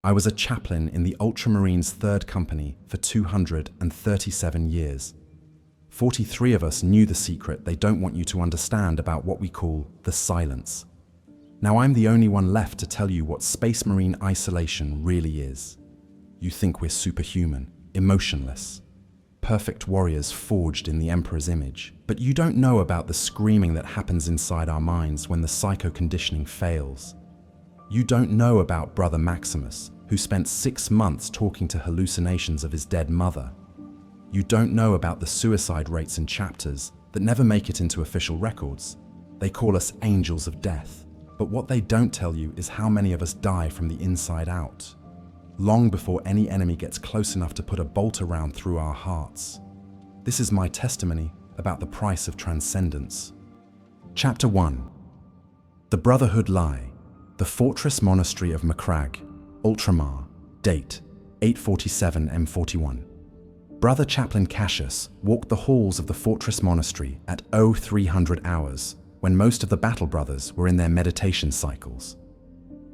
I was a chaplain in the Ultramarines' 3rd Company for 237 years. 43 of us knew the secret they don't want you to understand about what we call the silence. Now I'm the only one left to tell you what Space Marine isolation really is. You think we're superhuman, emotionless, perfect warriors forged in the Emperor's image, but you don't know about the screaming that happens inside our minds when the psycho-conditioning fails. You don't know about Brother Maximus, who spent 6 months talking to hallucinations of his dead mother. You don't know about the suicide rates in chapters that never make it into official records. They call us angels of death, but what they don't tell you is how many of us die from the inside out, long before any enemy gets close enough to put a bolt around through our hearts. This is my testimony about the price of transcendence. Chapter 1. The Brotherhood Lie. The Fortress-Monastery of Macragge, Ultramar, date 847 M41. Brother Chaplain Cassius walked the halls of the Fortress Monastery at 0300 hours, when most of the battle brothers were in their meditation cycles.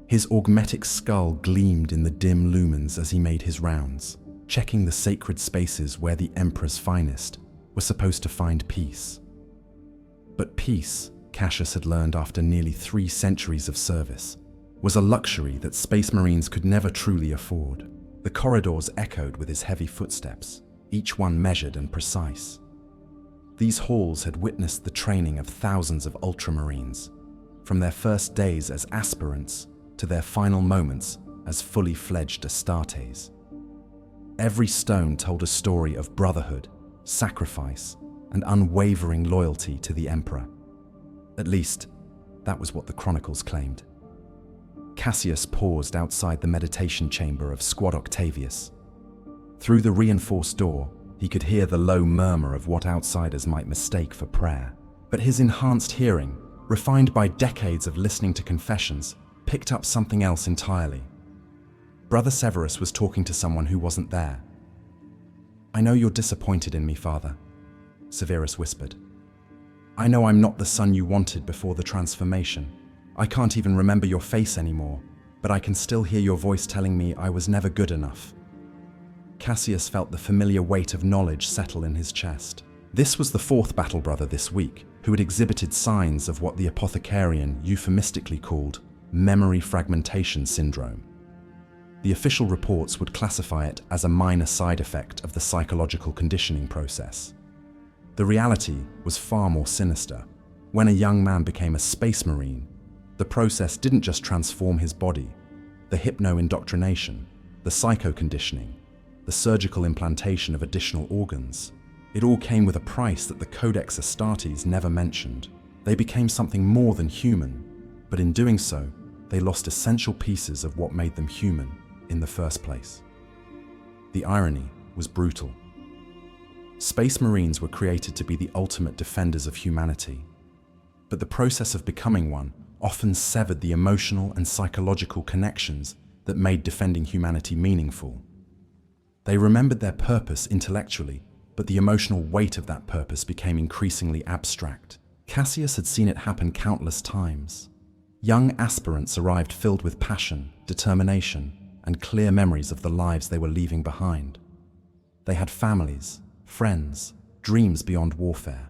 His augmetic skull gleamed in the dim lumens as he made his rounds, checking the sacred spaces where the Emperor's finest were supposed to find peace. But peace, Cassius had learned after nearly 3 centuries of service, was a luxury that Space Marines could never truly afford. The corridors echoed with his heavy footsteps, each one measured and precise. These halls had witnessed the training of thousands of Ultramarines, from their first days as aspirants to their final moments as fully fledged Astartes. Every stone told a story of brotherhood, sacrifice, and unwavering loyalty to the Emperor. At least, that was what the chronicles claimed. Cassius paused outside the meditation chamber of Squad Octavius. Through the reinforced door, he could hear the low murmur of what outsiders might mistake for prayer. But his enhanced hearing, refined by decades of listening to confessions, picked up something else entirely. Brother Severus was talking to someone who wasn't there. "I know you're disappointed in me, Father," Severus whispered. "I know I'm not the son you wanted before the transformation. I can't even remember your face anymore, but I can still hear your voice telling me I was never good enough." Cassius felt the familiar weight of knowledge settle in his chest. This was the 4th battle brother this week who had exhibited signs of what the apothecarian euphemistically called memory fragmentation syndrome. The official reports would classify it as a minor side effect of the psychological conditioning process. The reality was far more sinister. When a young man became a Space Marine, the process didn't just transform his body. The hypno-indoctrination, the psycho-conditioning, the surgical implantation of additional organs, it all came with a price that the Codex Astartes never mentioned. They became something more than human, but in doing so, they lost essential pieces of what made them human in the first place. The irony was brutal. Space Marines were created to be the ultimate defenders of humanity, but the process of becoming one often severed the emotional and psychological connections that made defending humanity meaningful. They remembered their purpose intellectually, but the emotional weight of that purpose became increasingly abstract. Cassius had seen it happen countless times. Young aspirants arrived filled with passion, determination, and clear memories of the lives they were leaving behind. They had families, friends, dreams beyond warfare.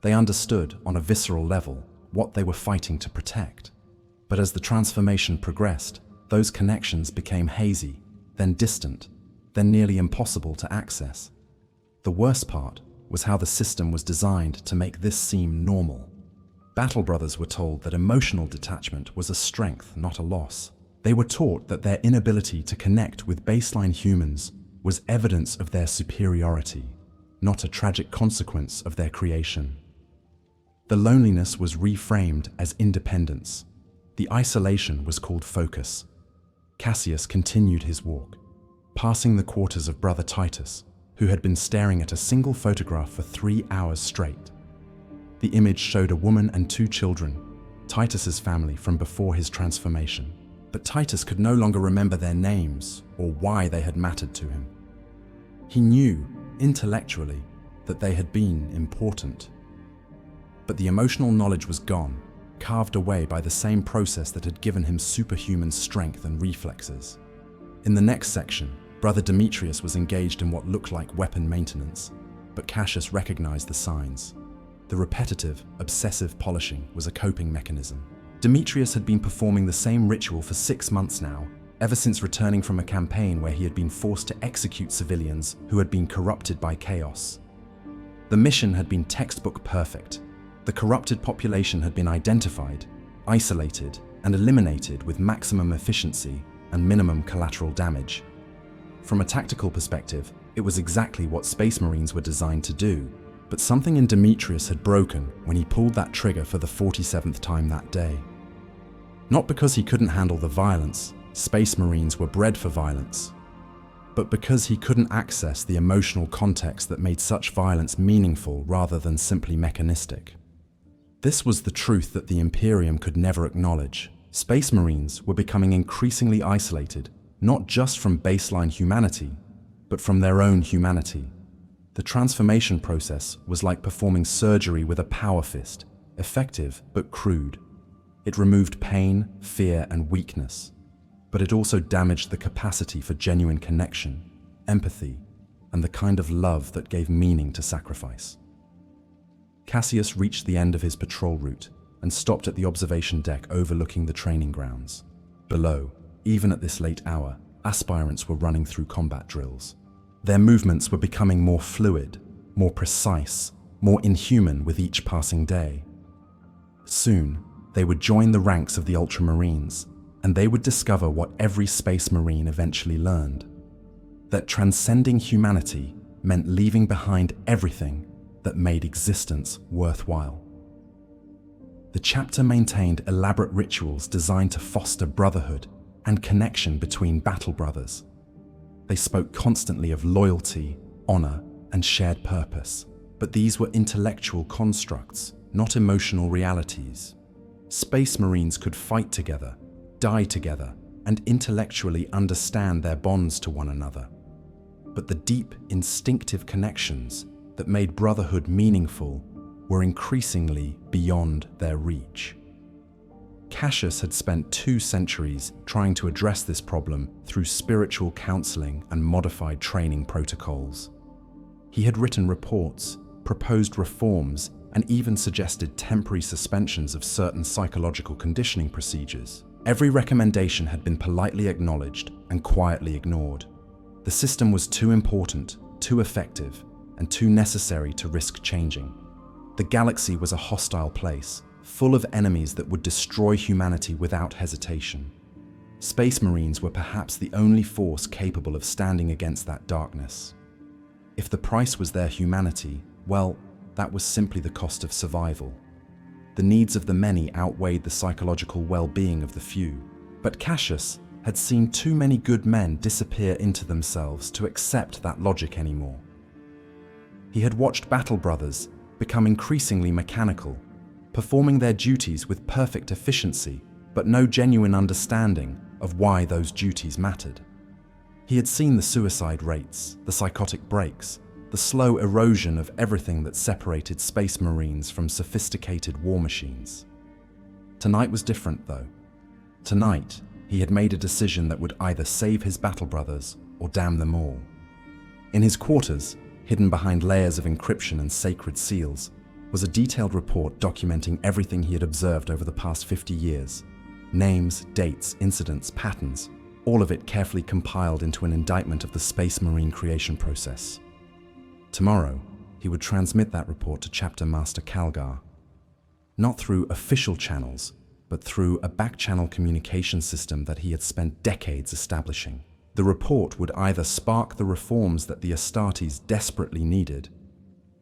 They understood, on a visceral level, what they were fighting to protect. But as the transformation progressed, those connections became hazy, then distant, then nearly impossible to access. The worst part was how the system was designed to make this seem normal. Battle brothers were told that emotional detachment was a strength, not a loss. They were taught that their inability to connect with baseline humans was evidence of their superiority, not a tragic consequence of their creation. The loneliness was reframed as independence. The isolation was called focus. Cassius continued his walk, passing the quarters of Brother Titus, who had been staring at a single photograph for 3 hours straight. The image showed a woman and 2 children, Titus's family from before his transformation. But Titus could no longer remember their names or why they had mattered to him. He knew, intellectually, that they had been important. But the emotional knowledge was gone, carved away by the same process that had given him superhuman strength and reflexes. In the next section, Brother Demetrius was engaged in what looked like weapon maintenance, but Cassius recognized the signs. The repetitive, obsessive polishing was a coping mechanism. Demetrius had been performing the same ritual for 6 months now, ever since returning from a campaign where he had been forced to execute civilians who had been corrupted by chaos. The mission had been textbook perfect. The corrupted population had been identified, isolated, and eliminated with maximum efficiency and minimum collateral damage. From a tactical perspective, it was exactly what Space Marines were designed to do, but something in Demetrius had broken when he pulled that trigger for the 47th time that day. Not because he couldn't handle the violence, Space Marines were bred for violence, but because he couldn't access the emotional context that made such violence meaningful rather than simply mechanistic. This was the truth that the Imperium could never acknowledge. Space Marines were becoming increasingly isolated, not just from baseline humanity, but from their own humanity. The transformation process was like performing surgery with a power fist, effective but crude. It removed pain, fear, and weakness, but it also damaged the capacity for genuine connection, empathy, and the kind of love that gave meaning to sacrifice. Cassius reached the end of his patrol route and stopped at the observation deck overlooking the training grounds. Below, even at this late hour, aspirants were running through combat drills. Their movements were becoming more fluid, more precise, more inhuman with each passing day. Soon, they would join the ranks of the Ultramarines, and they would discover what every Space Marine eventually learned: that transcending humanity meant leaving behind everything that made existence worthwhile. The chapter maintained elaborate rituals designed to foster brotherhood and connection between battle brothers. They spoke constantly of loyalty, honor, and shared purpose, but these were intellectual constructs, not emotional realities. Space Marines could fight together, die together, and intellectually understand their bonds to one another. But the deep, instinctive connections that made brotherhood meaningful were increasingly beyond their reach. Cassius had spent 2 centuries trying to address this problem through spiritual counseling and modified training protocols. He had written reports, proposed reforms, and even suggested temporary suspensions of certain psychological conditioning procedures. Every recommendation had been politely acknowledged and quietly ignored. The system was too important, too effective, and too necessary to risk changing. The galaxy was a hostile place, full of enemies that would destroy humanity without hesitation. Space Marines were perhaps the only force capable of standing against that darkness. If the price was their humanity, well, that was simply the cost of survival. The needs of the many outweighed the psychological well-being of the few. But Cassius had seen too many good men disappear into themselves to accept that logic anymore. He had watched battle brothers become increasingly mechanical, performing their duties with perfect efficiency, but no genuine understanding of why those duties mattered. He had seen the suicide rates, the psychotic breaks, the slow erosion of everything that separated Space Marines from sophisticated war machines. Tonight was different, though. Tonight, he had made a decision that would either save his battle brothers or damn them all. In his quarters, hidden behind layers of encryption and sacred seals, was a detailed report documenting everything he had observed over the past 50 years. Names, dates, incidents, patterns, all of it carefully compiled into an indictment of the Space Marine creation process. Tomorrow, he would transmit that report to Chapter Master Calgar, not through official channels, but through a back-channel communication system that he had spent decades establishing. The report would either spark the reforms that the Astartes desperately needed,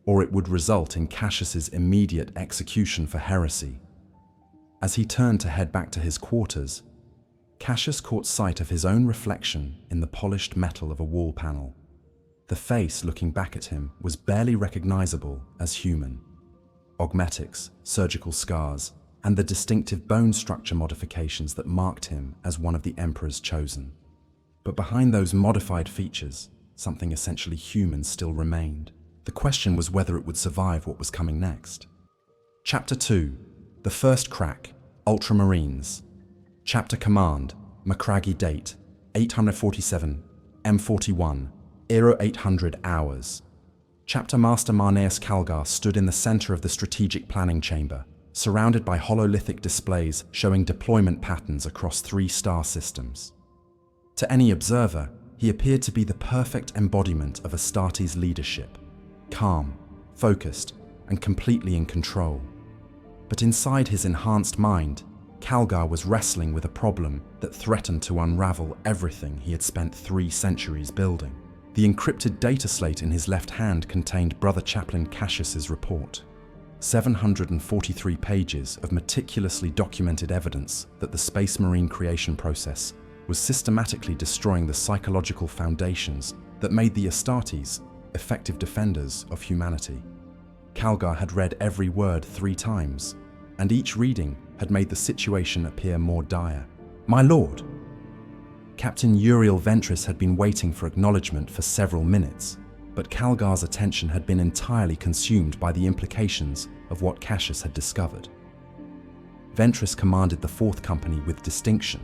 or it would result in Cassius's immediate execution for heresy. As he turned to head back to his quarters, Cassius caught sight of his own reflection in the polished metal of a wall panel. The face looking back at him was barely recognizable as human. Augmetics, surgical scars, and the distinctive bone structure modifications that marked him as one of the Emperor's chosen. But behind those modified features, something essentially human still remained. The question was whether it would survive what was coming next. Chapter 2, The First Crack, Ultramarines. Chapter Command, Macragge Date, 847, M41, 0800 hours. Chapter Master Marneus Calgar stood in the center of the strategic planning chamber, surrounded by hololithic displays showing deployment patterns across 3 star systems. To any observer, he appeared to be the perfect embodiment of Astartes' leadership, calm, focused, and completely in control. But inside his enhanced mind, Calgar was wrestling with a problem that threatened to unravel everything he had spent 3 centuries building. The encrypted data slate in his left hand contained Brother Chaplain Cassius's report. 743 pages of meticulously documented evidence that the Space Marine creation process was systematically destroying the psychological foundations that made the Astartes effective defenders of humanity. Calgar had read every word 3 times, and each reading had made the situation appear more dire. "My lord!" Captain Uriel Ventress had been waiting for acknowledgement for several minutes, but Calgar's attention had been entirely consumed by the implications of what Cassius had discovered. Ventress commanded the 4th Company with distinction,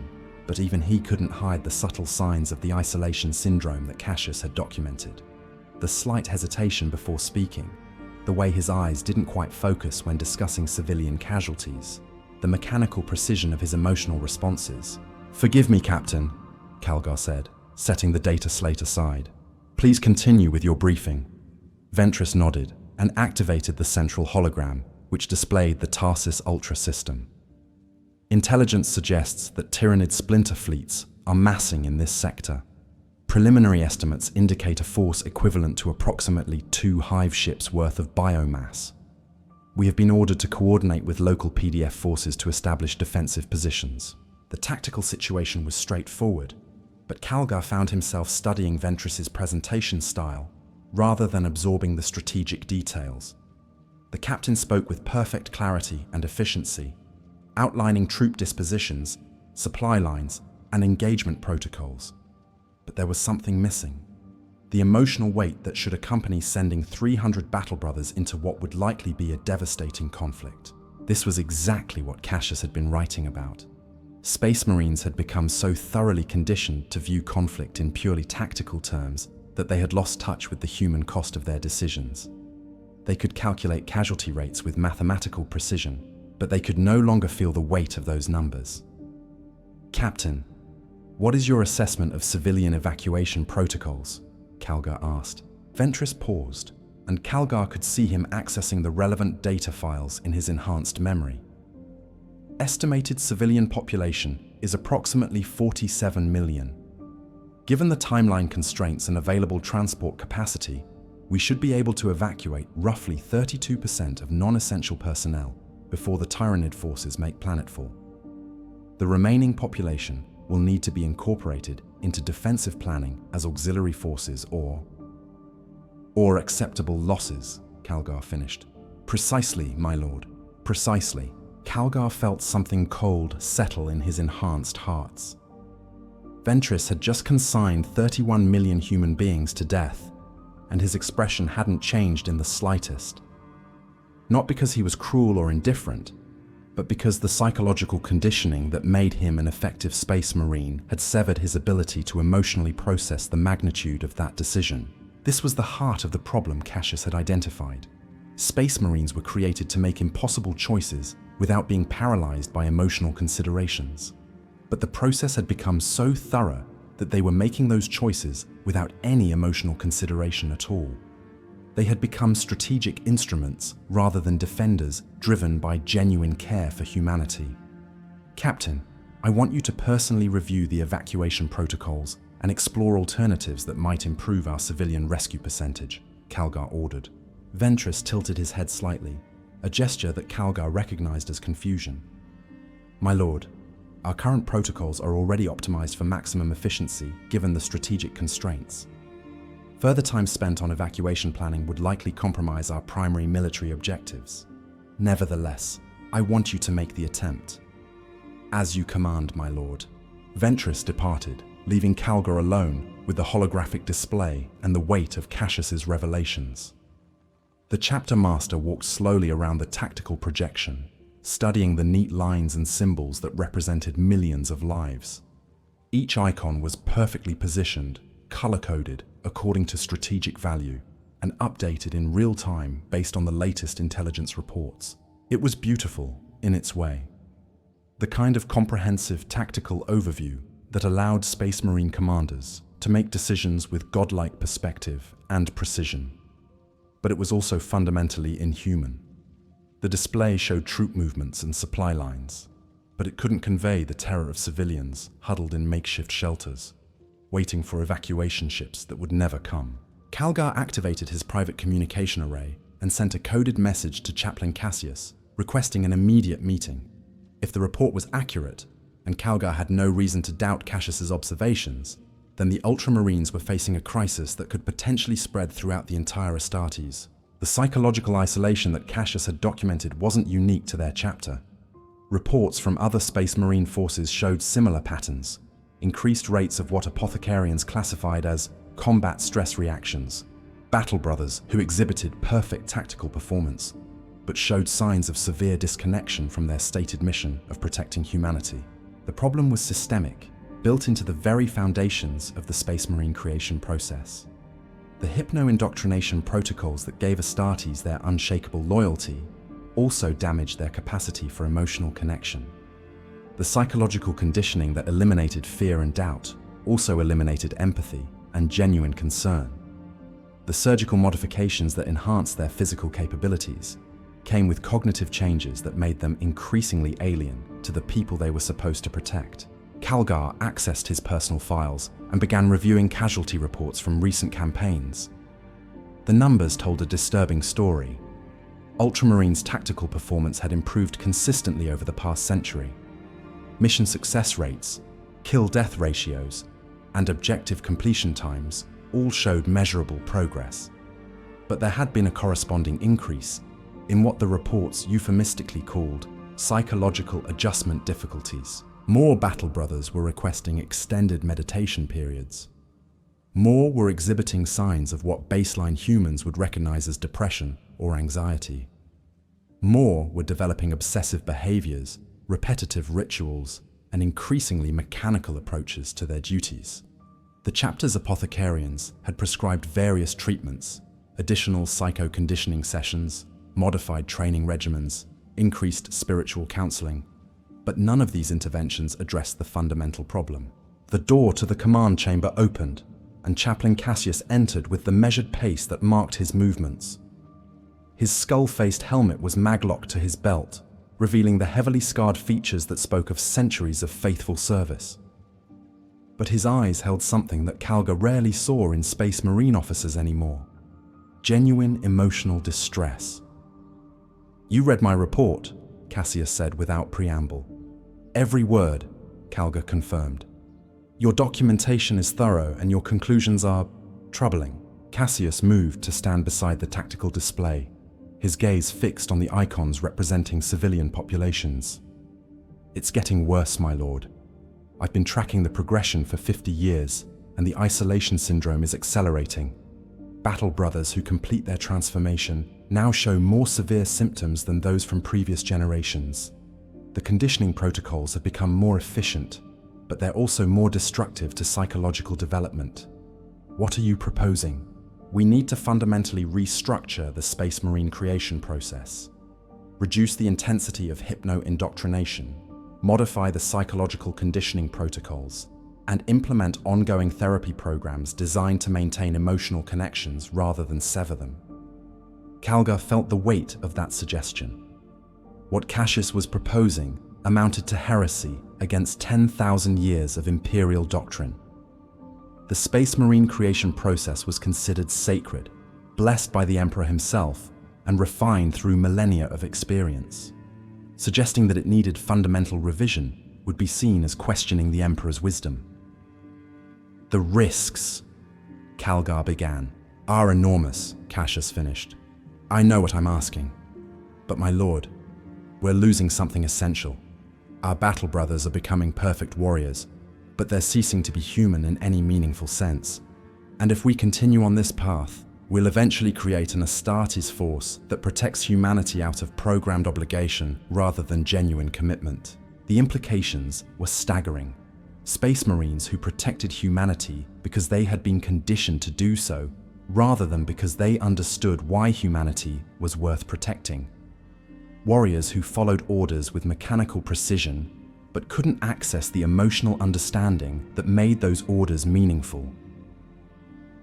but even he couldn't hide the subtle signs of the isolation syndrome that Cassius had documented. The slight hesitation before speaking, the way his eyes didn't quite focus when discussing civilian casualties, the mechanical precision of his emotional responses. "Forgive me, Captain," Calgar said, setting the data slate aside. "Please continue with your briefing." Ventress nodded and activated the central hologram, which displayed the Tarsus Ultra system. Intelligence suggests that Tyranid splinter fleets are massing in this sector. Preliminary estimates indicate a force equivalent to approximately 2 hive ships worth of biomass. We have been ordered to coordinate with local PDF forces to establish defensive positions. The tactical situation was straightforward, but Calgar found himself studying Ventress's presentation style rather than absorbing the strategic details. The captain spoke with perfect clarity and efficiency, outlining troop dispositions, supply lines, and engagement protocols. But there was something missing. The emotional weight that should accompany sending 300 battle brothers into what would likely be a devastating conflict. This was exactly what Cassius had been writing about. Space Marines had become so thoroughly conditioned to view conflict in purely tactical terms that they had lost touch with the human cost of their decisions. They could calculate casualty rates with mathematical precision, but they could no longer feel the weight of those numbers. "Captain, what is your assessment of civilian evacuation protocols?" Calgar asked. Ventress paused, and Calgar could see him accessing the relevant data files in his enhanced memory. Estimated civilian population is approximately 47 million. Given the timeline constraints and available transport capacity, we should be able to evacuate roughly 32% of non-essential personnel before the Tyranid forces make planetfall. The remaining population will need to be incorporated into defensive planning as auxiliary forces or acceptable losses, Calgar finished. "Precisely, my lord, precisely." Calgar felt something cold settle in his enhanced hearts. Ventress had just consigned 31 million human beings to death, and his expression hadn't changed in the slightest. Not because he was cruel or indifferent, but because the psychological conditioning that made him an effective space marine had severed his ability to emotionally process the magnitude of that decision. This was the heart of the problem Cassius had identified. Space Marines were created to make impossible choices without being paralyzed by emotional considerations. But the process had become so thorough that they were making those choices without any emotional consideration at all. They had become strategic instruments rather than defenders driven by genuine care for humanity. "Captain, I want you to personally review the evacuation protocols and explore alternatives that might improve our civilian rescue percentage," Calgar ordered. Ventress tilted his head slightly, a gesture that Calgar recognized as confusion. "My lord, our current protocols are already optimized for maximum efficiency given the strategic constraints. Further time spent on evacuation planning would likely compromise our primary military objectives. Nevertheless, I want you to make the attempt." "As you command, my lord." Ventress departed, leaving Calgar alone with the holographic display and the weight of Cassius's revelations. The chapter master walked slowly around the tactical projection, studying the neat lines and symbols that represented millions of lives. Each icon was perfectly positioned, color-coded according to strategic value, and updated in real time based on the latest intelligence reports. It was beautiful in its way. The kind of comprehensive tactical overview that allowed Space Marine commanders to make decisions with godlike perspective and precision. But it was also fundamentally inhuman. The display showed troop movements and supply lines, but it couldn't convey the terror of civilians huddled in makeshift shelters, waiting for evacuation ships that would never come. Calgar activated his private communication array and sent a coded message to Chaplain Cassius, requesting an immediate meeting. If the report was accurate, and Calgar had no reason to doubt Cassius's observations, then the Ultramarines were facing a crisis that could potentially spread throughout the entire Astartes. The psychological isolation that Cassius had documented wasn't unique to their chapter. Reports from other Space Marine forces showed similar patterns, increased rates of what apothecarians classified as combat stress reactions, battle brothers who exhibited perfect tactical performance, but showed signs of severe disconnection from their stated mission of protecting humanity. The problem was systemic, built into the very foundations of the Space Marine creation process. The hypno-indoctrination protocols that gave Astartes their unshakable loyalty also damaged their capacity for emotional connection. The psychological conditioning that eliminated fear and doubt also eliminated empathy and genuine concern. The surgical modifications that enhanced their physical capabilities came with cognitive changes that made them increasingly alien to the people they were supposed to protect. Calgar accessed his personal files and began reviewing casualty reports from recent campaigns. The numbers told a disturbing story. Ultramarines' tactical performance had improved consistently over the past century. Mission success rates, kill-death ratios, and objective completion times all showed measurable progress. But there had been a corresponding increase in what the reports euphemistically called psychological adjustment difficulties. More battle brothers were requesting extended meditation periods. More were exhibiting signs of what baseline humans would recognize as depression or anxiety. More were developing obsessive behaviors, repetitive rituals, and increasingly mechanical approaches to their duties. The chapter's apothecarians had prescribed various treatments, additional psycho-conditioning sessions, modified training regimens, increased spiritual counseling, but none of these interventions addressed the fundamental problem. The door to the command chamber opened, and Chaplain Cassius entered with the measured pace that marked his movements. His skull-faced helmet was maglocked to his belt, revealing the heavily scarred features that spoke of centuries of faithful service. But his eyes held something that Calgar rarely saw in Space Marine officers anymore: genuine emotional distress. "You read my report," Cassius said without preamble. "Every word," Calgar confirmed. "Your documentation is thorough and your conclusions are troubling." Cassius moved to stand beside the tactical display, his gaze fixed on the icons representing civilian populations. "It's getting worse, my lord. I've been tracking the progression for 50 years, and the isolation syndrome is accelerating. Battle brothers who complete their transformation now show more severe symptoms than those from previous generations. The conditioning protocols have become more efficient, but they're also more destructive to psychological development. What are you proposing?" "We need to fundamentally restructure the Space Marine creation process, reduce the intensity of hypno-indoctrination, modify the psychological conditioning protocols, and implement ongoing therapy programs designed to maintain emotional connections rather than sever them." Calgar felt the weight of that suggestion. What Cassius was proposing amounted to heresy against 10,000 years of imperial doctrine. The Space Marine creation process was considered sacred, blessed by the Emperor himself, and refined through millennia of experience. Suggesting that it needed fundamental revision would be seen as questioning the Emperor's wisdom. "The risks," Calgar began, "are enormous," Cassius finished. "I know what I'm asking. But my lord, we're losing something essential. Our battle brothers are becoming perfect warriors, but they're ceasing to be human in any meaningful sense. And if we continue on this path, we'll eventually create an Astartes force that protects humanity out of programmed obligation rather than genuine commitment." The implications were staggering. Space Marines who protected humanity because they had been conditioned to do so, rather than because they understood why humanity was worth protecting. Warriors who followed orders with mechanical precision, but couldn't access the emotional understanding that made those orders meaningful.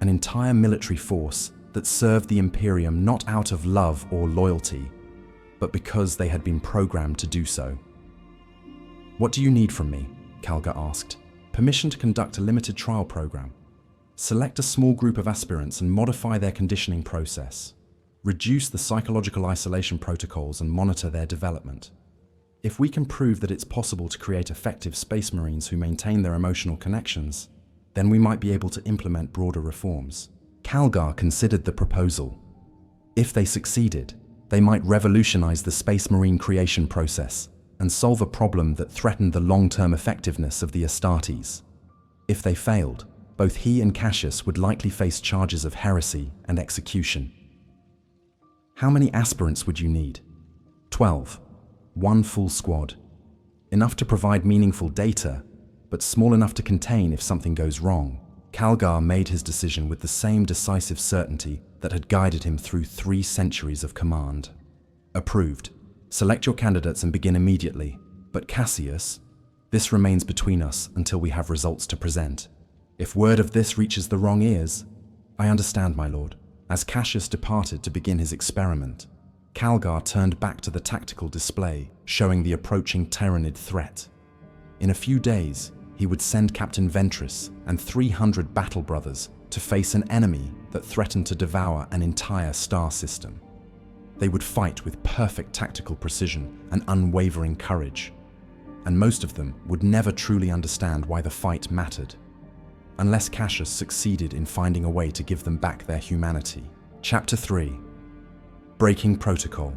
An entire military force that served the Imperium not out of love or loyalty, but because they had been programmed to do so. "What do you need from me?" Kalgar asked. "Permission to conduct a limited trial program. Select a small group of aspirants and modify their conditioning process. Reduce the psychological isolation protocols and monitor their development. If we can prove that it's possible to create effective Space Marines who maintain their emotional connections, then we might be able to implement broader reforms." Kalgar considered the proposal. If they succeeded, they might revolutionize the Space Marine creation process and solve a problem that threatened the long-term effectiveness of the Astartes. If they failed, both he and Cassius would likely face charges of heresy and execution. "How many aspirants would you need?" 12. One full squad. Enough to provide meaningful data, but small enough to contain if something goes wrong. Kalgar made his decision with the same decisive certainty that had guided him through 3 centuries of command. "Approved. Select your candidates and begin immediately. But Cassius, this remains between us until we have results to present. If word of this reaches the wrong ears..." "I understand, my lord." As Cassius departed to begin his experiment, Kalgar turned back to the tactical display, showing the approaching Tyranid threat. In a few days, he would send Captain Ventress and 300 battle brothers to face an enemy that threatened to devour an entire star system. They would fight with perfect tactical precision and unwavering courage, and most of them would never truly understand why the fight mattered, unless Cassius succeeded in finding a way to give them back their humanity. Chapter 3. Breaking Protocol.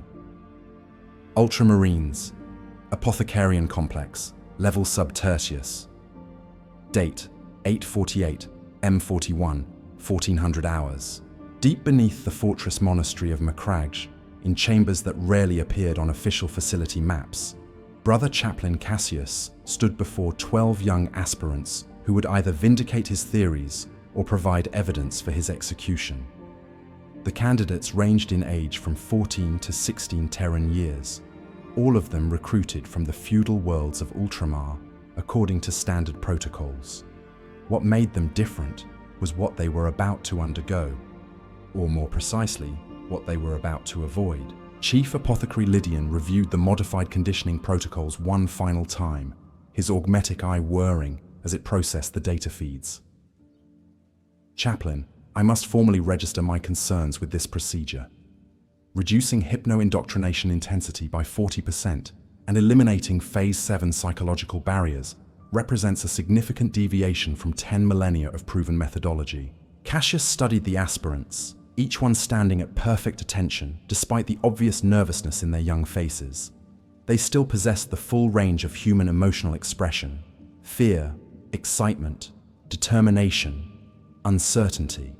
Ultramarines. Apothecarian Complex. Level Sub-Tertius. Date: 848 M41, 1400 hours. Deep beneath the Fortress-Monastery of Macragge, in chambers that rarely appeared on official facility maps, Brother Chaplain Cassius stood before 12 young aspirants who would either vindicate his theories or provide evidence for his execution. The candidates ranged in age from 14 to 16 Terran years, all of them recruited from the feudal worlds of Ultramar according to standard protocols. What made them different was what they were about to undergo, or more precisely, what they were about to avoid. Chief Apothecary Lydian reviewed the modified conditioning protocols one final time, his augmetic eye whirring as it processed the data feeds. "Chaplain, I must formally register my concerns with this procedure. Reducing hypno-indoctrination intensity by 40% and eliminating Phase 7 psychological barriers represents a significant deviation from 10 millennia of proven methodology." Cassius studied the aspirants, each one standing at perfect attention despite the obvious nervousness in their young faces. They still possessed the full range of human emotional expression: fear, excitement, determination, uncertainty.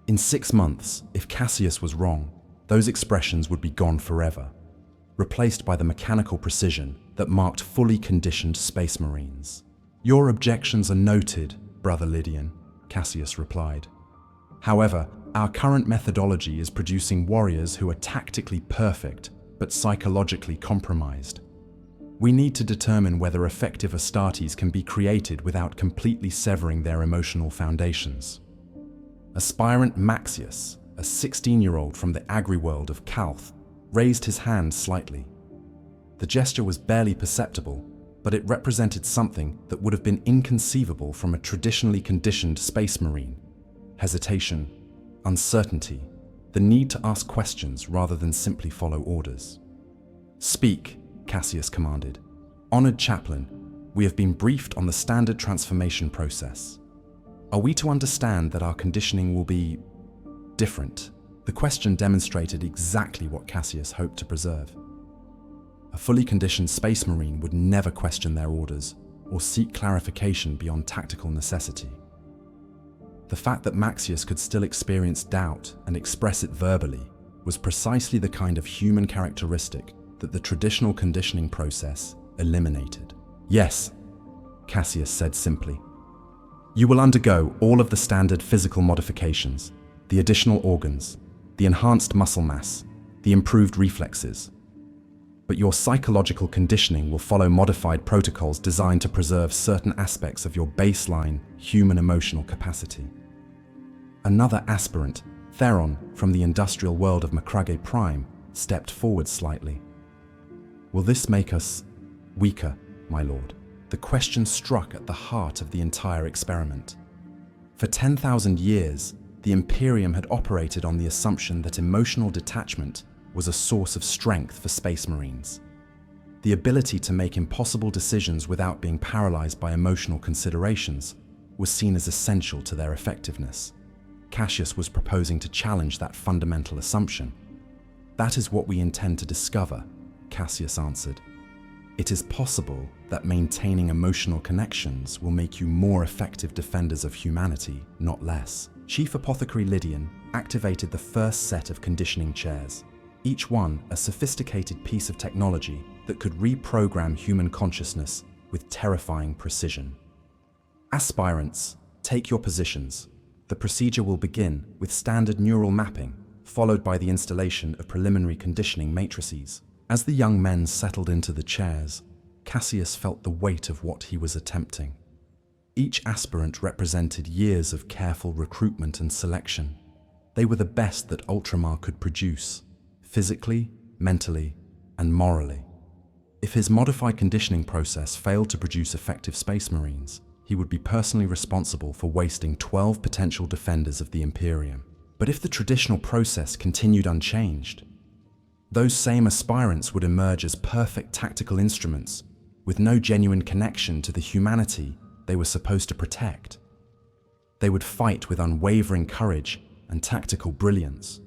In 6 months, if Cassius was wrong, those expressions would be gone forever, replaced by the mechanical precision that marked fully conditioned Space Marines. "Your objections are noted, Brother Lydian," Cassius replied. "However, our current methodology is producing warriors who are tactically perfect but psychologically compromised. We need to determine whether effective Astartes can be created without completely severing their emotional foundations." Aspirant Maxius, a 16-year-old from the agri-world of Calth, raised his hand slightly. The gesture was barely perceptible, but it represented something that would have been inconceivable from a traditionally conditioned Space Marine: hesitation, uncertainty, the need to ask questions rather than simply follow orders. "Speak," Cassius commanded. "Honored Chaplain, we have been briefed on the standard transformation process. Are we to understand that our conditioning will be different?" The question demonstrated exactly what Cassius hoped to preserve. A fully conditioned Space Marine would never question their orders or seek clarification beyond tactical necessity. The fact that Maxius could still experience doubt and express it verbally was precisely the kind of human characteristic that the traditional conditioning process eliminated. "Yes, Cassius said simply. You will undergo all of the standard physical modifications, the additional organs, the enhanced muscle mass, the improved reflexes. But your psychological conditioning will follow modified protocols designed to preserve certain aspects of your baseline human emotional capacity. Another aspirant, Theron, from the industrial world of Macragge Prime, stepped forward slightly. Will this make us weaker, my lord? The question struck at the heart of the entire experiment. For 10,000 years, the Imperium had operated on the assumption that emotional detachment was a source of strength for Space Marines. The ability to make impossible decisions without being paralyzed by emotional considerations was seen as essential to their effectiveness. Cassius was proposing to challenge that fundamental assumption. That is what we intend to discover, Cassius answered. It is possible that maintaining emotional connections will make you more effective defenders of humanity, not less. Chief Apothecary Lydian activated the first set of conditioning chairs, each one a sophisticated piece of technology that could reprogram human consciousness with terrifying precision. Aspirants, take your positions. The procedure will begin with standard neural mapping, followed by the installation of preliminary conditioning matrices. As the young men settled into the chairs, Cassius felt the weight of what he was attempting. Each aspirant represented years of careful recruitment and selection. They were the best that Ultramar could produce, physically, mentally, and morally. If his modified conditioning process failed to produce effective Space Marines, he would be personally responsible for wasting 12 potential defenders of the Imperium. But if the traditional process continued unchanged, those same aspirants would emerge as perfect tactical instruments with no genuine connection to the humanity they were supposed to protect. They would fight with unwavering courage and tactical brilliance,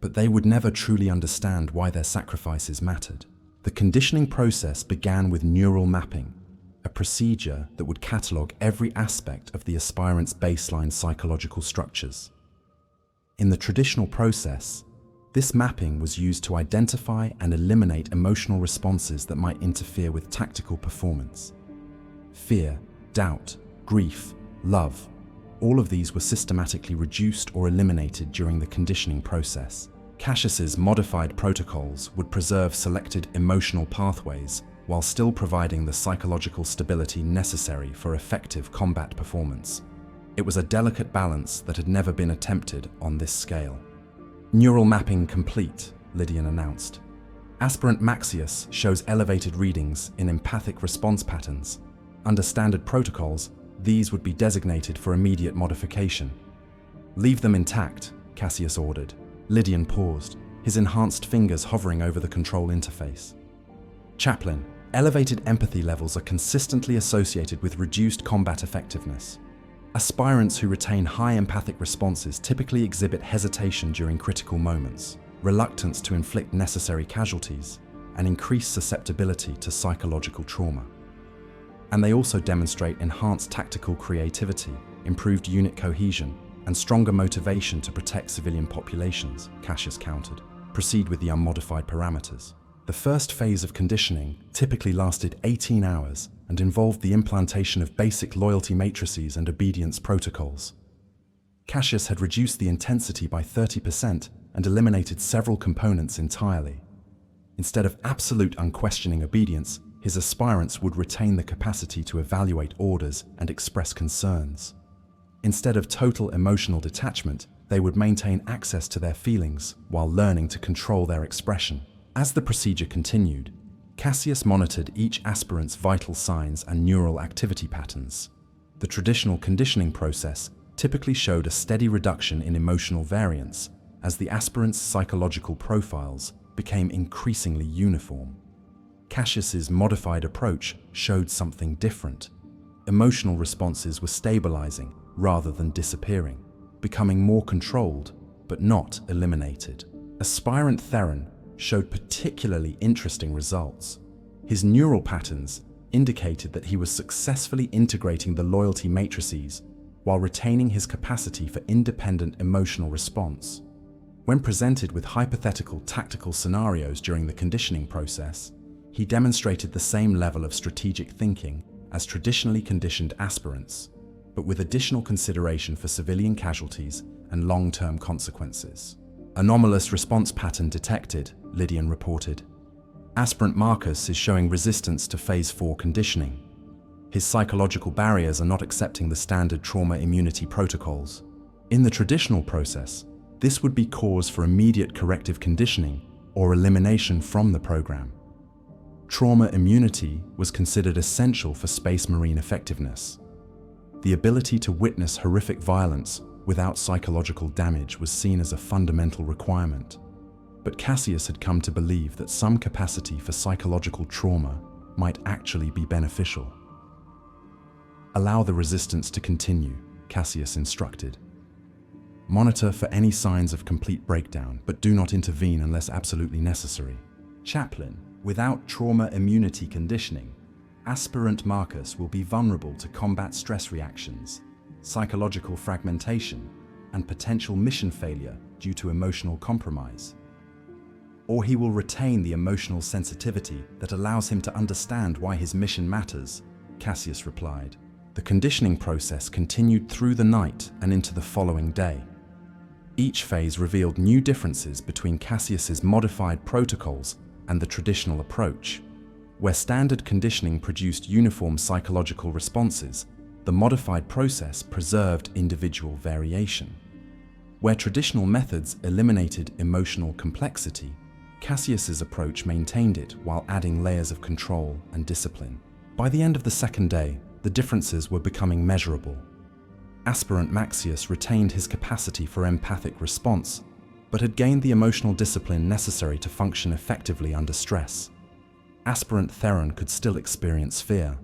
but they would never truly understand why their sacrifices mattered. The conditioning process began with neural mapping, a procedure that would catalogue every aspect of the aspirant's baseline psychological structures. In the traditional process, this mapping was used to identify and eliminate emotional responses that might interfere with tactical performance. Fear, doubt, grief, love, all of these were systematically reduced or eliminated during the conditioning process. Cassius's modified protocols would preserve selected emotional pathways while still providing the psychological stability necessary for effective combat performance. It was a delicate balance that had never been attempted on this scale. Neural mapping complete, Lydian announced. Aspirant Maxius shows elevated readings in empathic response patterns. Under standard protocols, these would be designated for immediate modification. Leave them intact, Cassius ordered. Lydian paused, his enhanced fingers hovering over the control interface. Chaplain, elevated empathy levels are consistently associated with reduced combat effectiveness. Aspirants who retain high empathic responses typically exhibit hesitation during critical moments, reluctance to inflict necessary casualties, and increased susceptibility to psychological trauma. And they also demonstrate enhanced tactical creativity, improved unit cohesion, and stronger motivation to protect civilian populations, Cassius countered. Proceed with the unmodified parameters. The first phase of conditioning typically lasted 18 hours and involved the implantation of basic loyalty matrices and obedience protocols. Cassius had reduced the intensity by 30% and eliminated several components entirely. Instead of absolute unquestioning obedience, his aspirants would retain the capacity to evaluate orders and express concerns. Instead of total emotional detachment, they would maintain access to their feelings while learning to control their expression. As the procedure continued, Cassius monitored each aspirant's vital signs and neural activity patterns. The traditional conditioning process typically showed a steady reduction in emotional variance as the aspirants' psychological profiles became increasingly uniform. Cassius's modified approach showed something different. Emotional responses were stabilizing rather than disappearing, becoming more controlled but not eliminated. Aspirant Theron showed particularly interesting results. His neural patterns indicated that he was successfully integrating the loyalty matrices while retaining his capacity for independent emotional response. When presented with hypothetical tactical scenarios during the conditioning process, he demonstrated the same level of strategic thinking as traditionally conditioned aspirants, but with additional consideration for civilian casualties and long-term consequences. Anomalous response pattern detected, Lydian reported. Aspirant Marcus is showing resistance to Phase 4 conditioning. His psychological barriers are not accepting the standard trauma immunity protocols. In the traditional process, this would be cause for immediate corrective conditioning or elimination from the program. Trauma immunity was considered essential for Space Marine effectiveness. The ability to witness horrific violence without psychological damage was seen as a fundamental requirement. But Cassius had come to believe that some capacity for psychological trauma might actually be beneficial. Allow the resistance to continue, Cassius instructed. Monitor for any signs of complete breakdown, but do not intervene unless absolutely necessary. Chaplain, without trauma immunity conditioning, aspirant Marcus will be vulnerable to combat stress reactions, psychological fragmentation, and potential mission failure due to emotional compromise. Or he will retain the emotional sensitivity that allows him to understand why his mission matters, Cassius replied. The conditioning process continued through the night and into the following day. Each phase revealed new differences between Cassius's modified protocols and the traditional approach. Where standard conditioning produced uniform psychological responses, the modified process preserved individual variation. Where traditional methods eliminated emotional complexity, Cassius's approach maintained it while adding layers of control and discipline. By the end of the second day, the differences were becoming measurable. Aspirant Maxius retained his capacity for empathic response, but had gained the emotional discipline necessary to function effectively under stress. Aspirant Theron could still experience fear,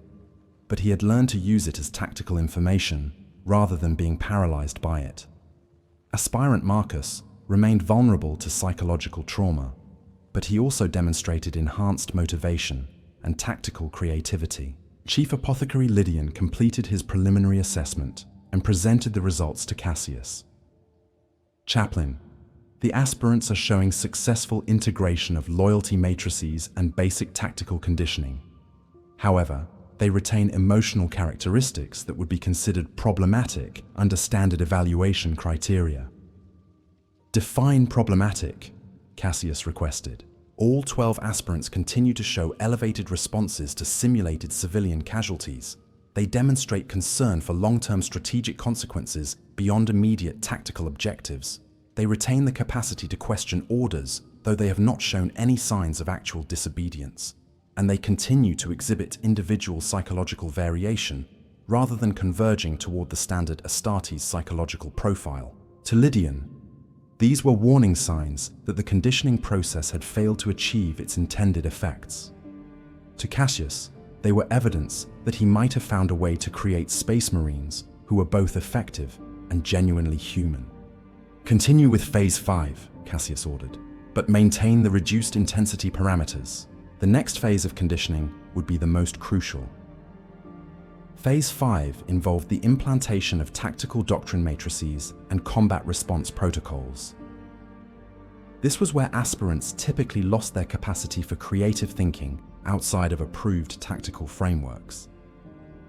but he had learned to use it as tactical information rather than being paralyzed by it. Aspirant Marcus remained vulnerable to psychological trauma, but he also demonstrated enhanced motivation and tactical creativity. Chief Apothecary Lydian completed his preliminary assessment and presented the results to Cassius. Chaplain, the aspirants are showing successful integration of loyalty matrices and basic tactical conditioning. However, they retain emotional characteristics that would be considered problematic under standard evaluation criteria. Define problematic, Cassius requested. All 12 aspirants continue to show elevated responses to simulated civilian casualties. They demonstrate concern for long-term strategic consequences beyond immediate tactical objectives. They retain the capacity to question orders, though they have not shown any signs of actual disobedience. And they continue to exhibit individual psychological variation, rather than converging toward the standard Astartes psychological profile. To Lydian, these were warning signs that the conditioning process had failed to achieve its intended effects. To Cassius, they were evidence that he might have found a way to create Space Marines who were both effective and genuinely human. Continue with Phase 5, Cassius ordered, but maintain the reduced intensity parameters. The next phase of conditioning would be the most crucial. Phase 5 involved the implantation of tactical doctrine matrices and combat response protocols. This was where aspirants typically lost their capacity for creative thinking outside of approved tactical frameworks.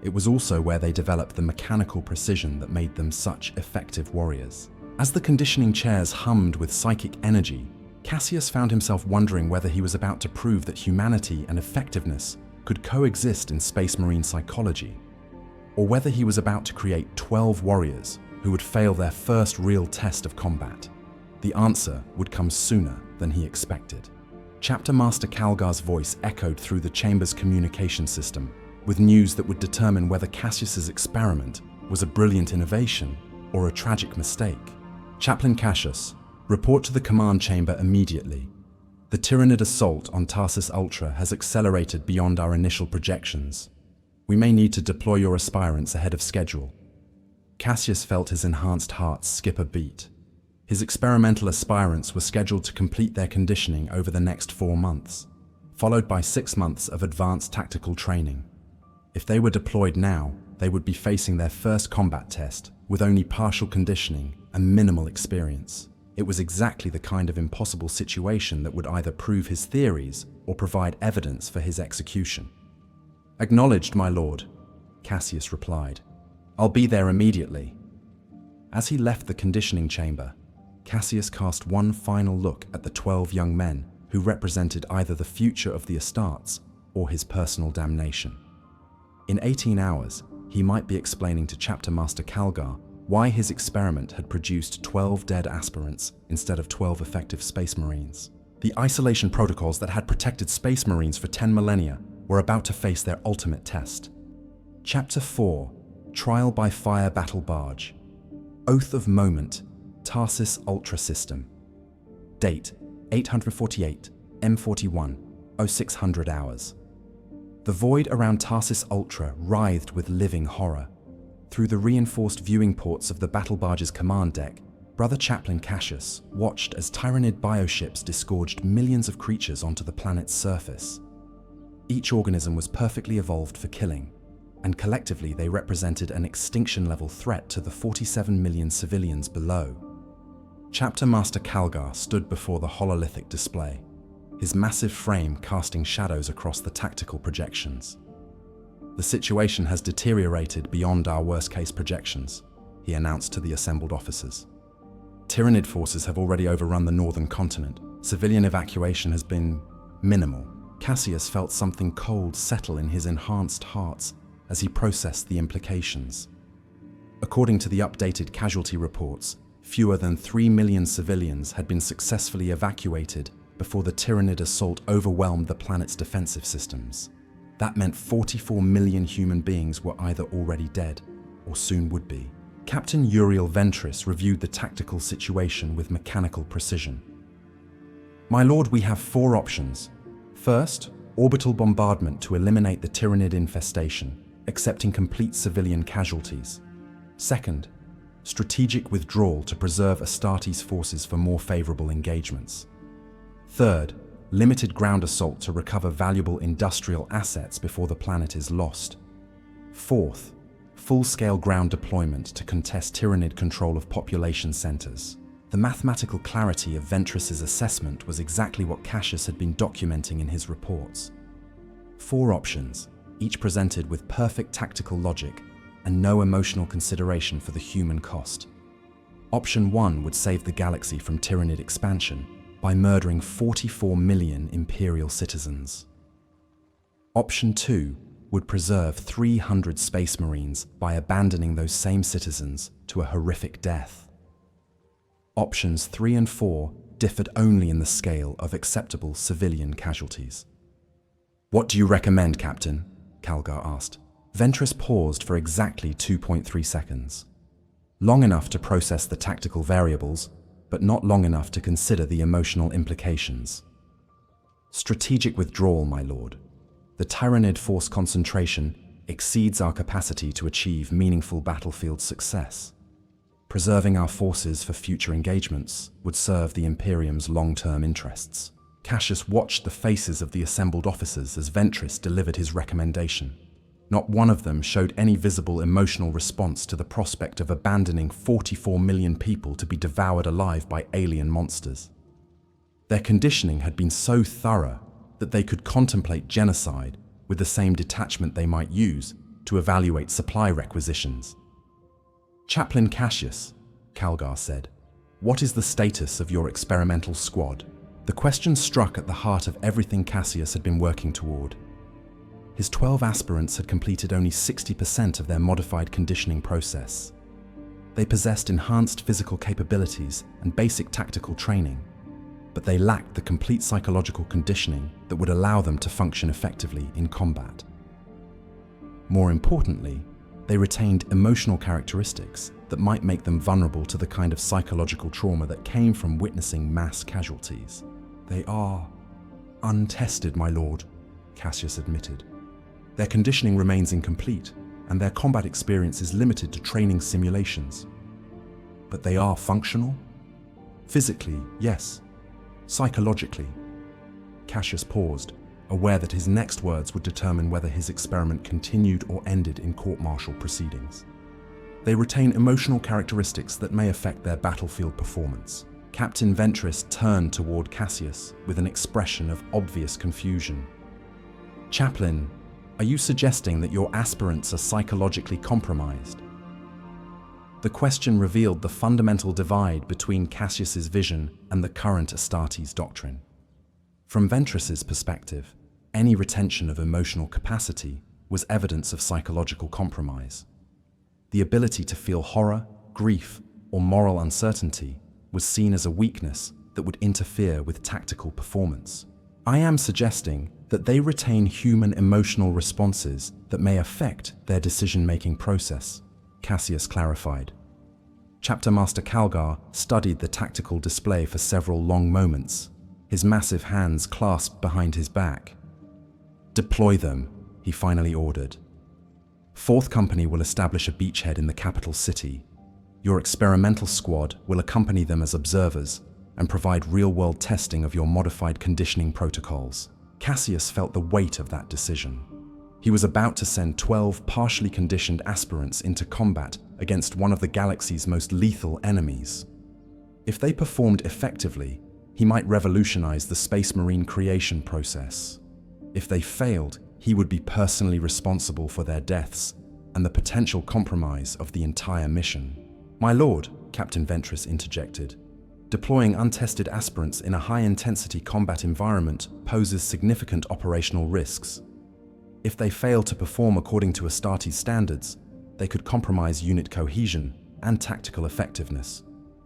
It was also where they developed the mechanical precision that made them such effective warriors. As the conditioning chairs hummed with psychic energy, Cassius found himself wondering whether he was about to prove that humanity and effectiveness could coexist in Space Marine psychology, or whether he was about to create 12 warriors who would fail their first real test of combat. The answer would come sooner than he expected. Chapter Master Calgar's voice echoed through the chamber's communication system, with news that would determine whether Cassius's experiment was a brilliant innovation or a tragic mistake. Chaplain Cassius, report to the command chamber immediately. The Tyranid assault on Tarsus Ultra has accelerated beyond our initial projections. We may need to deploy your aspirants ahead of schedule. Cassius felt his enhanced heart skip a beat. His experimental aspirants were scheduled to complete their conditioning over the next 4 months, followed by 6 months of advanced tactical training. If they were deployed now, they would be facing their first combat test with only partial conditioning and minimal experience. It was exactly the kind of impossible situation that would either prove his theories or provide evidence for his execution. Acknowledged, my lord, Cassius replied. "I'll be there immediately." As he left the conditioning chamber, Cassius cast one final look at the 12 young men who represented either the future of the Astartes or his personal damnation. In 18 hours, he might be explaining to Chapter Master Calgar why his experiment had produced 12 dead aspirants instead of 12 effective Space Marines. The isolation protocols that had protected Space Marines for 10 millennia were about to face their ultimate test. Chapter 4, Trial by Fire Battle Barge. Oath of Moment, Tarsus Ultra System. Date, 848, M41, 0600 hours. The void around Tarsus Ultra writhed with living horror. Through the reinforced viewing ports of the battle barge's command deck, Brother Chaplain Cassius watched as Tyranid bioships disgorged millions of creatures onto the planet's surface. Each organism was perfectly evolved for killing, and collectively they represented an extinction-level threat to the 47 million civilians below. Chapter Master Calgar stood before the hololithic display, his massive frame casting shadows across the tactical projections. "The situation has deteriorated beyond our worst-case projections," he announced to the assembled officers. "Tyranid forces have already overrun the northern continent. Civilian evacuation has been minimal." Cassius felt something cold settle in his enhanced heart as he processed the implications. According to the updated casualty reports, fewer than 3 million civilians had been successfully evacuated before the Tyranid assault overwhelmed the planet's defensive systems. That meant 44 million human beings were either already dead or soon would be. Captain Uriel Ventris reviewed the tactical situation with mechanical precision. "My lord, we have 4 options. First, orbital bombardment to eliminate the Tyranid infestation, accepting complete civilian casualties. Second, strategic withdrawal to preserve Astartes forces for more favorable engagements. Third, limited ground assault to recover valuable industrial assets before the planet is lost. Fourth, full-scale ground deployment to contest Tyranid control of population centers." The mathematical clarity of Ventris's assessment was exactly what Cassius had been documenting in his reports. 4 options, each presented with perfect tactical logic and no emotional consideration for the human cost. Option 1 would save the galaxy from Tyranid expansion by murdering 44 million Imperial citizens. Option 2 would preserve 300 Space Marines by abandoning those same citizens to a horrific death. Options 3 and 4 differed only in the scale of acceptable civilian casualties. "What do you recommend, Captain?" Calgar asked. Ventris paused for exactly 2.3 seconds. Long enough to process the tactical variables, but not long enough to consider the emotional implications. "Strategic withdrawal, my lord. The Tyranid force concentration exceeds our capacity to achieve meaningful battlefield success. Preserving our forces for future engagements would serve the Imperium's long-term interests." Cassius watched the faces of the assembled officers as Ventris delivered his recommendation. Not one of them showed any visible emotional response to the prospect of abandoning 44 million people to be devoured alive by alien monsters. Their conditioning had been so thorough that they could contemplate genocide with the same detachment they might use to evaluate supply requisitions. "Chaplain Cassius," Calgar said, "what is the status of your experimental squad?" The question struck at the heart of everything Cassius had been working toward. His 12 aspirants had completed only 60% of their modified conditioning process. They possessed enhanced physical capabilities and basic tactical training, but they lacked the complete psychological conditioning that would allow them to function effectively in combat. More importantly, they retained emotional characteristics that might make them vulnerable to the kind of psychological trauma that came from witnessing mass casualties. "They are untested, my lord," Cassius admitted. "Their conditioning remains incomplete, and their combat experience is limited to training simulations. But they are functional? Physically, yes. Psychologically." Cassius paused, aware that his next words would determine whether his experiment continued or ended in court-martial proceedings. "They retain emotional characteristics that may affect their battlefield performance." Captain Ventris turned toward Cassius with an expression of obvious confusion. "Chaplain, Are you suggesting that your aspirants are psychologically compromised? The question revealed the fundamental divide between Cassius's vision and the current Astartes doctrine. From Ventress's perspective, any retention of emotional capacity was evidence of psychological compromise. The ability to feel horror, grief, or moral uncertainty was seen as a weakness that would interfere with tactical performance. I am suggesting that they retain human emotional responses that may affect their decision-making process, Cassius clarified. Chapter Master Calgar studied the tactical display for several long moments, his massive hands clasped behind his back. "Deploy them," he finally ordered. "Fourth Company will establish a beachhead in the capital city. Your experimental squad will accompany them as observers and provide real-world testing of your modified conditioning protocols." Cassius felt the weight of that decision. He was about to send 12 partially conditioned aspirants into combat against one of the galaxy's most lethal enemies. If they performed effectively, he might revolutionize the Space Marine creation process. If they failed, he would be personally responsible for their deaths and the potential compromise of the entire mission. "My lord," Captain Ventress interjected, "deploying untested aspirants in a high-intensity combat environment poses significant operational risks. If they fail to perform according to Astartes standards, they could compromise unit cohesion and tactical effectiveness."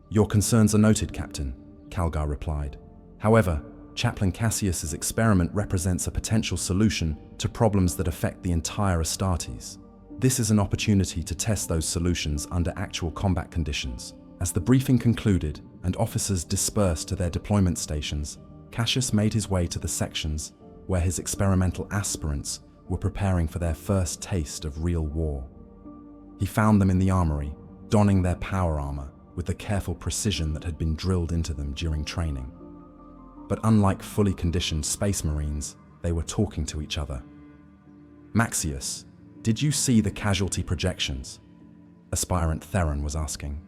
"Your concerns are noted, Captain," Calgar replied. "However, Chaplain Cassius's experiment represents a potential solution to problems that affect the entire Astartes. This is an opportunity to test those solutions under actual combat conditions." As the briefing concluded and officers dispersed to their deployment stations, Cassius made his way to the sections where his experimental aspirants were preparing for their first taste of real war. He found them in the armory, donning their power armor with the careful precision that had been drilled into them during training. But unlike fully conditioned Space Marines, they were talking to each other. "Maxius, did you see the casualty projections?" Aspirant Theron was asking.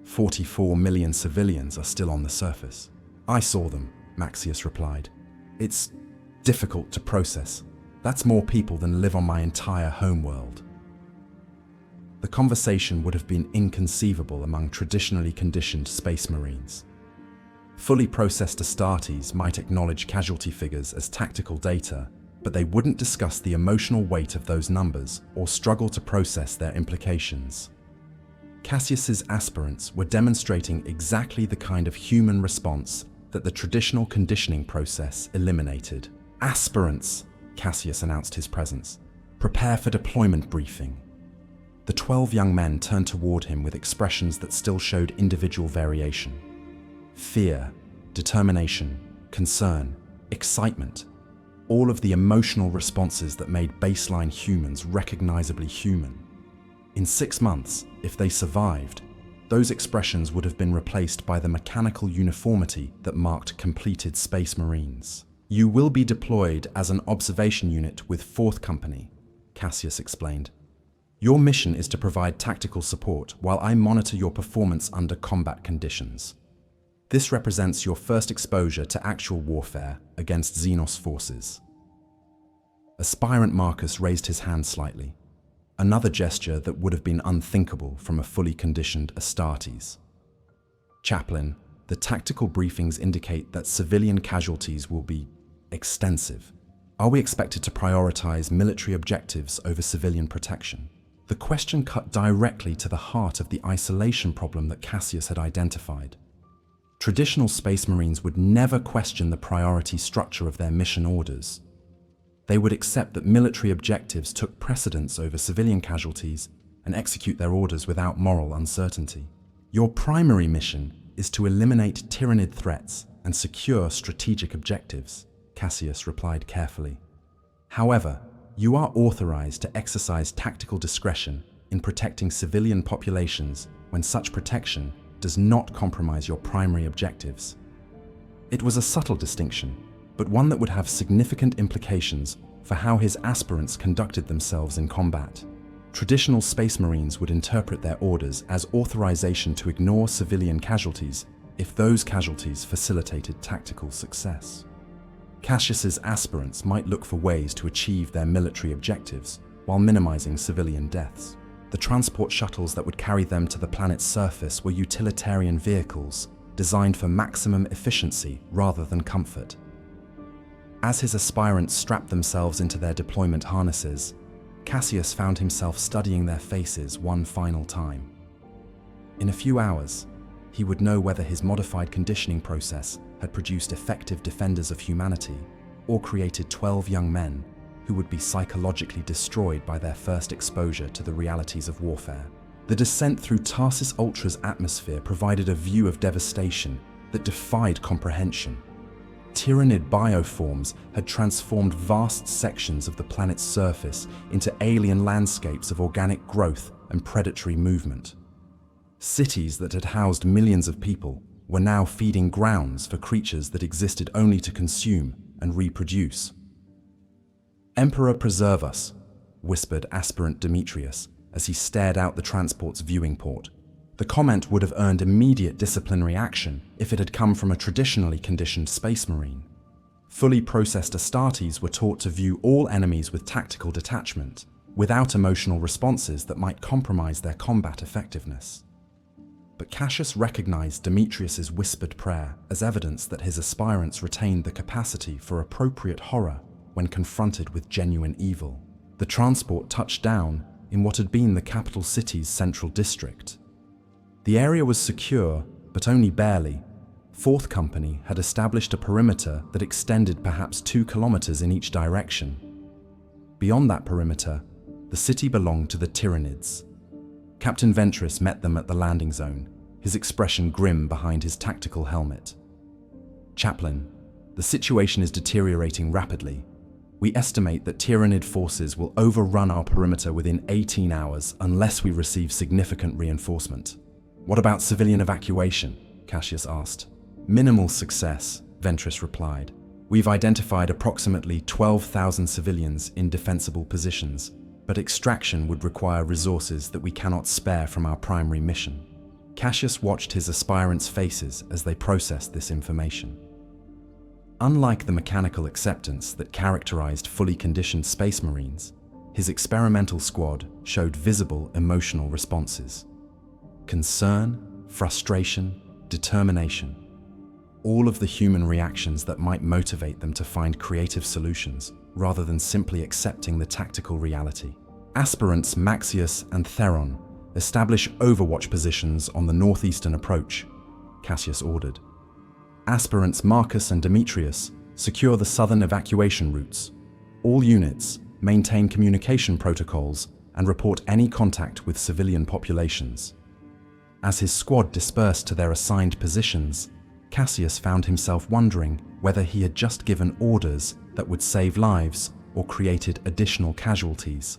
44 million civilians are still on the surface." "I saw them," Maxius replied. "It's difficult to process. That's more people than live on my entire homeworld." The conversation would have been inconceivable among traditionally conditioned Space Marines. Fully processed Astartes might acknowledge casualty figures as tactical data, but they wouldn't discuss the emotional weight of those numbers or struggle to process their implications. Cassius's aspirants were demonstrating exactly the kind of human response that the traditional conditioning process eliminated. "Aspirants," Cassius announced his presence. "Prepare for deployment briefing." The 12 young men turned toward him with expressions that still showed individual variation. Fear, determination, concern, excitement, all of the emotional responses that made baseline humans recognizably human. In 6 months, if they survived, those expressions would have been replaced by the mechanical uniformity that marked completed Space Marines. "You will be deployed as an observation unit with 4th Company," Cassius explained. "Your mission is to provide tactical support while I monitor your performance under combat conditions. This represents your first exposure to actual warfare against Xenos forces." Aspirant Marcus raised his hand slightly, another gesture that would have been unthinkable from a fully conditioned Astartes. "Chaplain, the tactical briefings indicate that civilian casualties will be extensive. Are we expected to prioritize military objectives over civilian protection?" The question cut directly to the heart of the isolation problem that Cassius had identified. Traditional Space Marines would never question the priority structure of their mission orders. They would accept that military objectives took precedence over civilian casualties and execute their orders without moral uncertainty. "Your primary mission is to eliminate tyrannid threats and secure strategic objectives," Cassius replied carefully. "However, you are authorized to exercise tactical discretion in protecting civilian populations when such protection does not compromise your primary objectives." It was a subtle distinction, but one that would have significant implications for how his aspirants conducted themselves in combat. Traditional Space Marines would interpret their orders as authorization to ignore civilian casualties if those casualties facilitated tactical success. Cassius's aspirants might look for ways to achieve their military objectives while minimizing civilian deaths. The transport shuttles that would carry them to the planet's surface were utilitarian vehicles designed for maximum efficiency rather than comfort. As his aspirants strapped themselves into their deployment harnesses, Cassius found himself studying their faces one final time. In a few hours, he would know whether his modified conditioning process had produced effective defenders of humanity or created 12 young men who would be psychologically destroyed by their first exposure to the realities of warfare. The descent through Tarsus Ultra's atmosphere provided a view of devastation that defied comprehension. Tyrannid bioforms had transformed vast sections of the planet's surface into alien landscapes of organic growth and predatory movement. Cities that had housed millions of people were now feeding grounds for creatures that existed only to consume and reproduce. "Emperor, preserve us," whispered aspirant Demetrius as he stared out the transport's viewing port. The comment would have earned immediate disciplinary action if it had come from a traditionally conditioned space marine. Fully processed Astartes were taught to view all enemies with tactical detachment, without emotional responses that might compromise their combat effectiveness. But Cassius recognized Demetrius's whispered prayer as evidence that his aspirants retained the capacity for appropriate horror when confronted with genuine evil. The transport touched down in what had been the capital city's central district. The area was secure, but only barely. Fourth Company had established a perimeter that extended perhaps 2 kilometers in each direction. Beyond that perimeter, the city belonged to the Tyrannids. Captain Ventress met them at the landing zone, his expression grim behind his tactical helmet. "Chaplain, the situation is deteriorating rapidly. We estimate that Tyrannid forces will overrun our perimeter within 18 hours unless we receive significant reinforcement." "What about civilian evacuation?" Cassius asked. "Minimal success," Ventress replied. "We've identified approximately 12,000 civilians in defensible positions, but extraction would require resources that we cannot spare from our primary mission." Cassius watched his aspirants' faces as they processed this information. Unlike the mechanical acceptance that characterized fully conditioned space marines, his experimental squad showed visible emotional responses. Concern, frustration, determination. All of the human reactions that might motivate them to find creative solutions, rather than simply accepting the tactical reality. Aspirants Maxius and Theron establish overwatch positions on the northeastern approach, Cassius ordered. Aspirants Marcus and Demetrius secure the southern evacuation routes. All units maintain communication protocols and report any contact with civilian populations. As his squad dispersed to their assigned positions, Cassius found himself wondering whether he had just given orders that would save lives or created additional casualties.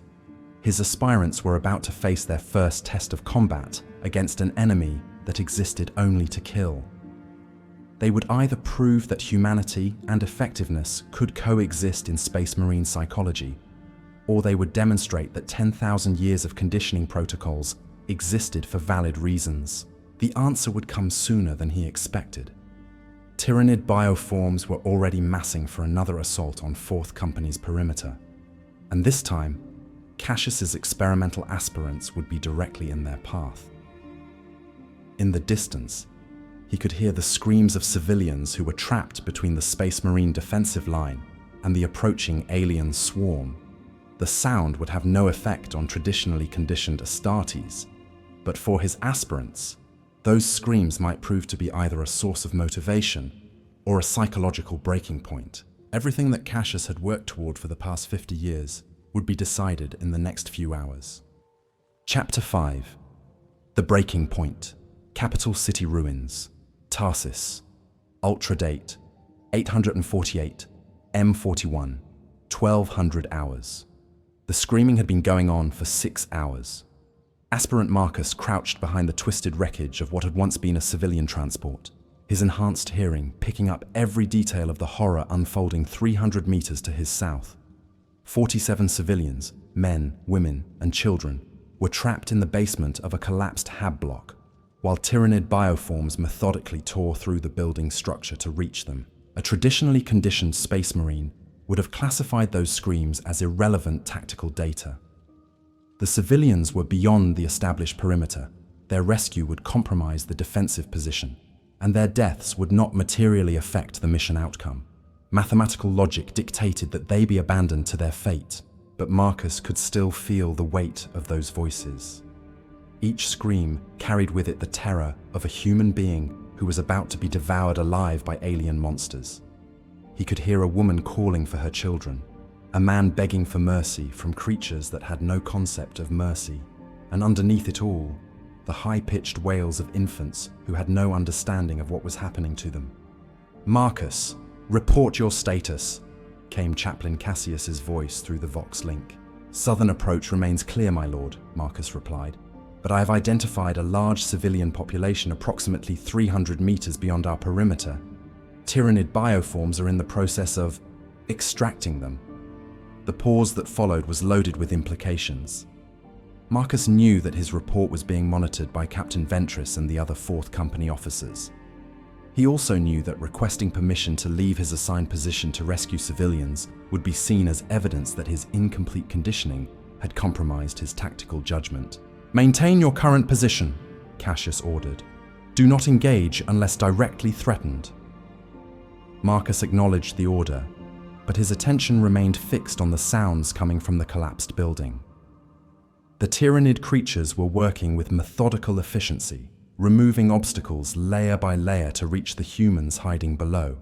His aspirants were about to face their first test of combat against an enemy that existed only to kill. They would either prove that humanity and effectiveness could coexist in space marine psychology, or they would demonstrate that 10,000 years of conditioning protocols existed for valid reasons. The answer would come sooner than he expected. Tyrannid bioforms were already massing for another assault on Fourth Company's perimeter, and this time, Cassius's experimental aspirants would be directly in their path. In the distance, he could hear the screams of civilians who were trapped between the Space Marine defensive line and the approaching alien swarm. The sound would have no effect on traditionally conditioned Astartes, but for his aspirants, those screams might prove to be either a source of motivation or a psychological breaking point. Everything that Cassius had worked toward for the past 50 years would be decided in the next few hours. Chapter 5. The Breaking Point. Capital City Ruins. Tarsus. Ultra date 848, M41, 1200 hours. The screaming had been going on for 6 hours. Aspirant Marcus crouched behind the twisted wreckage of what had once been a civilian transport, his enhanced hearing picking up every detail of the horror unfolding 300 meters to his south. 47 civilians, men, women, and children, were trapped in the basement of a collapsed hab block, while Tyrannid bioforms methodically tore through the building structure to reach them. A traditionally conditioned space marine would have classified those screams as irrelevant tactical data. The civilians were beyond the established perimeter. Their rescue would compromise the defensive position, and their deaths would not materially affect the mission outcome. Mathematical logic dictated that they be abandoned to their fate, but Marcus could still feel the weight of those voices. Each scream carried with it the terror of a human being who was about to be devoured alive by alien monsters. He could hear a woman calling for her children, a man begging for mercy from creatures that had no concept of mercy, and underneath it all, the high-pitched wails of infants who had no understanding of what was happening to them. "Marcus, report your status," came Chaplain Cassius's voice through the Vox link. "Southern approach remains clear, my lord," Marcus replied, "but I have identified a large civilian population approximately 300 meters beyond our perimeter. Tyrannid bioforms are in the process of extracting them." The pause that followed was loaded with implications. Marcus knew that his report was being monitored by Captain Ventress and the other 4th Company officers. He also knew that requesting permission to leave his assigned position to rescue civilians would be seen as evidence that his incomplete conditioning had compromised his tactical judgment. "Maintain your current position," Cassius ordered. "Do not engage unless directly threatened." Marcus acknowledged the order, but his attention remained fixed on the sounds coming from the collapsed building. The tyrannid creatures were working with methodical efficiency, removing obstacles layer by layer to reach the humans hiding below.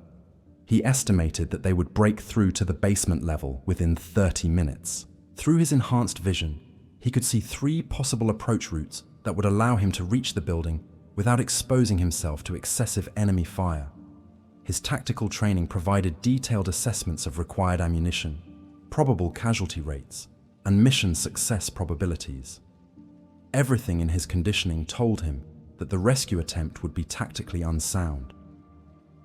He estimated that they would break through to the basement level within 30 minutes. Through his enhanced vision, he could see 3 possible approach routes that would allow him to reach the building without exposing himself to excessive enemy fire. His tactical training provided detailed assessments of required ammunition, probable casualty rates, and mission success probabilities. Everything in his conditioning told him that the rescue attempt would be tactically unsound.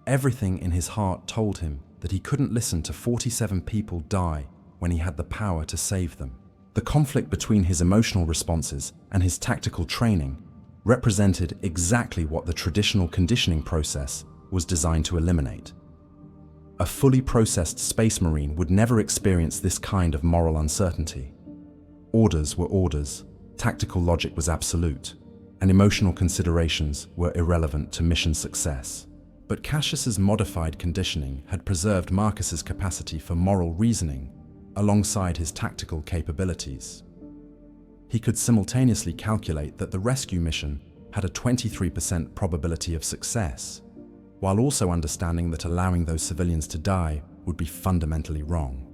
Everything in his heart told him that he couldn't listen to 47 people die when he had the power to save them. The conflict between his emotional responses and his tactical training represented exactly what the traditional conditioning process was designed to eliminate. A fully processed space marine would never experience this kind of moral uncertainty. Orders were orders, tactical logic was absolute, and emotional considerations were irrelevant to mission success. But Cassius's modified conditioning had preserved Marcus's capacity for moral reasoning alongside his tactical capabilities. He could simultaneously calculate that the rescue mission had a 23% probability of success, while also understanding that allowing those civilians to die would be fundamentally wrong.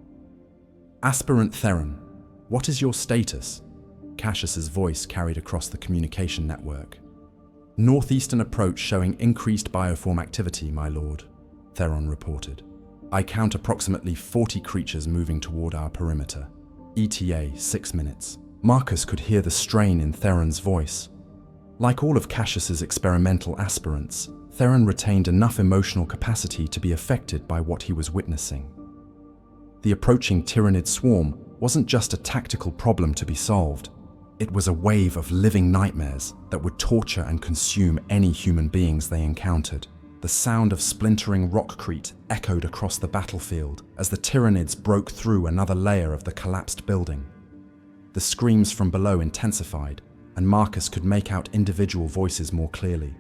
"Aspirant Theron, what is your status?" Cassius's voice carried across the communication network. "Northeastern approach showing increased bioform activity, my lord," Theron reported. "I count approximately 40 creatures moving toward our perimeter. ETA 6 minutes. Marcus could hear the strain in Theron's voice. Like all of Cassius's experimental aspirants, Theron retained enough emotional capacity to be affected by what he was witnessing. The approaching tyrannid swarm wasn't just a tactical problem to be solved. It was a wave of living nightmares that would torture and consume any human beings they encountered. The sound of splintering rockcrete echoed across the battlefield as the tyrannids broke through another layer of the collapsed building. The screams from below intensified, and Marcus could make out individual voices more clearly.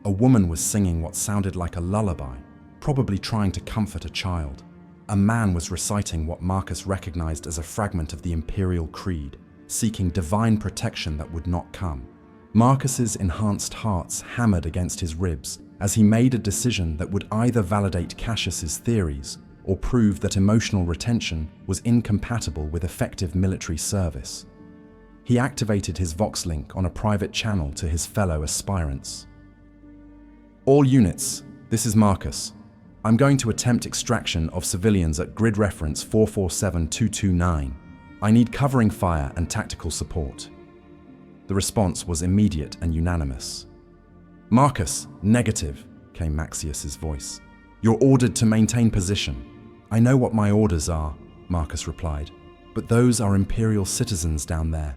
A woman was singing what sounded like a lullaby, probably trying to comfort a child. A man was reciting what Marcus recognized as a fragment of the Imperial Creed, seeking divine protection that would not come. Marcus's enhanced hearts hammered against his ribs as he made a decision that would either validate Cassius's theories or prove that emotional retention was incompatible with effective military service. He activated his Vox link on a private channel to his fellow aspirants. "All units, this is Marcus. I'm going to attempt extraction of civilians at grid reference 447229. I need covering fire and tactical support." The response was immediate and unanimous. "Marcus, negative," came Maxius's voice. "You're ordered to maintain position." "I know what my orders are," Marcus replied, "but those are Imperial citizens down there.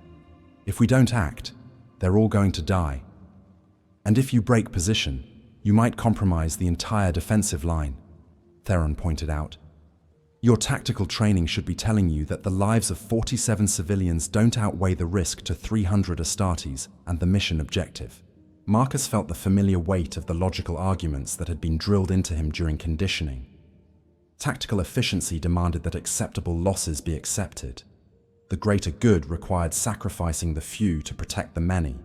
If we don't act, they're all going to die. And if you break position, you might compromise the entire defensive line." Theron pointed out. Your tactical training should be telling you that the lives of 47 civilians don't outweigh the risk to 300 Astartes and the mission objective. Marcus felt the familiar weight of the logical arguments that had been drilled into him during conditioning. Tactical efficiency demanded that acceptable losses be accepted. The greater good required sacrificing the few to protect the many.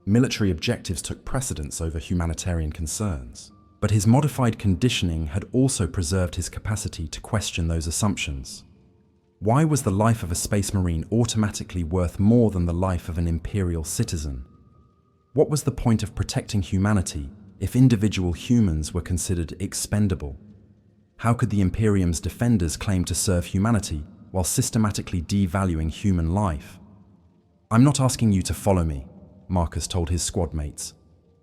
Military objectives took precedence over humanitarian concerns. But his modified conditioning had also preserved his capacity to question those assumptions. Why was the life of a Space Marine automatically worth more than the life of an Imperial citizen? What was the point of protecting humanity if individual humans were considered expendable? How could the Imperium's defenders claim to serve humanity while systematically devaluing human life? "I'm not asking you to follow me," Marcus told his squad mates.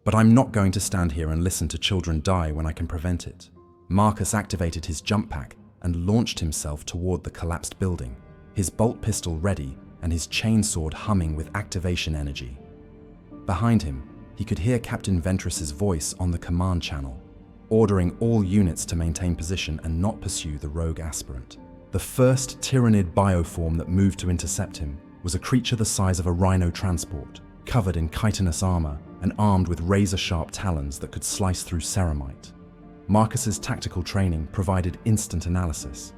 "But I'm not going to stand here and listen to children die when I can prevent it." Marcus activated his jump pack and launched himself toward the collapsed building, his bolt pistol ready and his chainsword humming with activation energy. Behind him, he could hear Captain Ventress's voice on the command channel, ordering all units to maintain position and not pursue the rogue aspirant. The first Tyranid bioform that moved to intercept him was a creature the size of a rhino transport, covered in chitinous armor and armed with razor-sharp talons that could slice through ceramite. Marcus's tactical training provided instant analysis: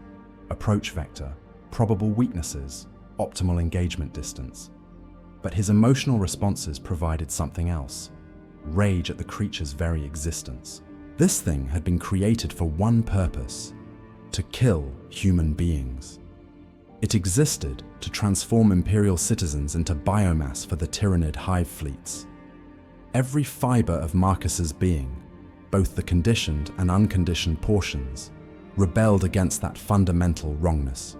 approach vector, probable weaknesses, optimal engagement distance. But his emotional responses provided something else: rage at the creature's very existence. This thing had been created for one purpose: to kill human beings. It existed to transform Imperial citizens into biomass for the Tyranid hive fleets. Every fiber of Marcus's being, both the conditioned and unconditioned portions, rebelled against that fundamental wrongness.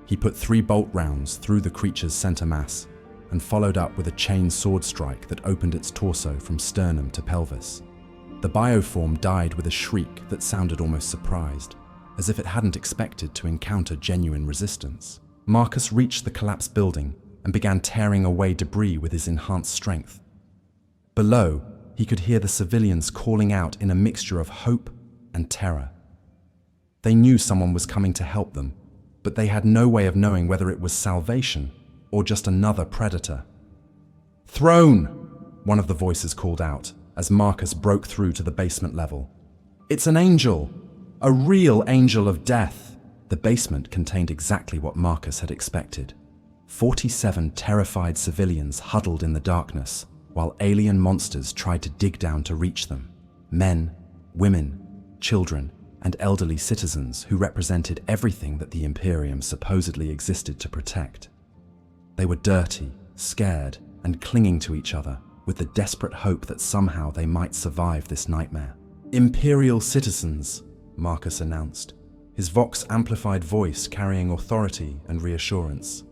He put 3 bolt rounds through the creature's center mass and followed up with a chain sword strike that opened its torso from sternum to pelvis. The bioform died with a shriek that sounded almost surprised, as if it hadn't expected to encounter genuine resistance. Marcus reached the collapsed building and began tearing away debris with his enhanced strength. Below, he could hear the civilians calling out in a mixture of hope and terror. They knew someone was coming to help them, but they had no way of knowing whether it was salvation or just another predator. "Throne!" one of the voices called out as Marcus broke through to the basement level. "It's an angel! A real angel of death!" The basement contained exactly what Marcus had expected. 47 terrified civilians huddled in the darkness, while alien monsters tried to dig down to reach them. Men, women, children, and elderly citizens who represented everything that the Imperium supposedly existed to protect. They were dirty, scared, and clinging to each other, with the desperate hope that somehow they might survive this nightmare. "Imperial citizens," Marcus announced, his vox-amplified voice carrying authority and reassurance.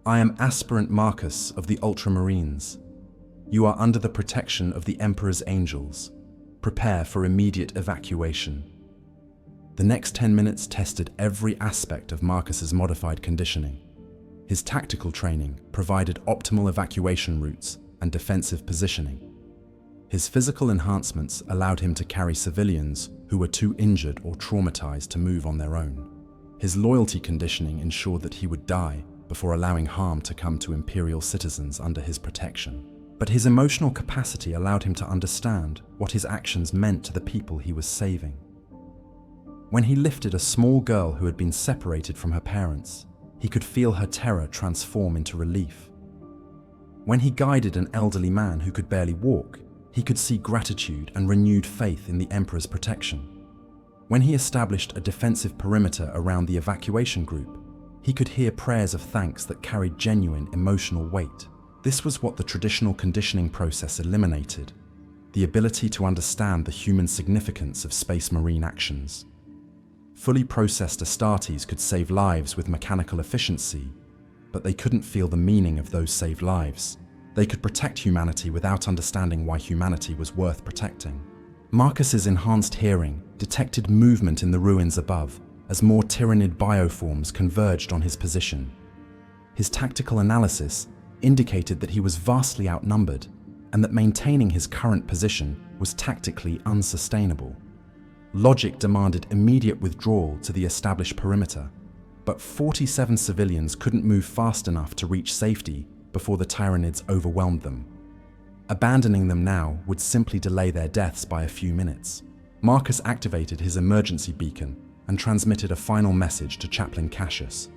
"I am Aspirant Marcus of the Ultramarines. You are under the protection of the Emperor's angels. Prepare for immediate evacuation." The next 10 minutes tested every aspect of Marcus's modified conditioning. His tactical training provided optimal evacuation routes and defensive positioning. His physical enhancements allowed him to carry civilians who were too injured or traumatized to move on their own. His loyalty conditioning ensured that he would die before allowing harm to come to Imperial citizens under his protection. But his emotional capacity allowed him to understand what his actions meant to the people he was saving. When he lifted a small girl who had been separated from her parents, he could feel her terror transform into relief. When he guided an elderly man who could barely walk, he could see gratitude and renewed faith in the Emperor's protection. When he established a defensive perimeter around the evacuation group, he could hear prayers of thanks that carried genuine emotional weight. This was what the traditional conditioning process eliminated: the ability to understand the human significance of Space Marine actions. Fully processed Astartes could save lives with mechanical efficiency, but they couldn't feel the meaning of those saved lives. They could protect humanity without understanding why humanity was worth protecting. Marcus's enhanced hearing detected movement in the ruins above as more Tyranid bioforms converged on his position. His tactical analysis indicated that he was vastly outnumbered and that maintaining his current position was tactically unsustainable. Logic demanded immediate withdrawal to the established perimeter, but 47 civilians couldn't move fast enough to reach safety before the Tyranids overwhelmed them. Abandoning them now would simply delay their deaths by a few minutes. Marcus activated his emergency beacon and transmitted a final message to Chaplain Cassius.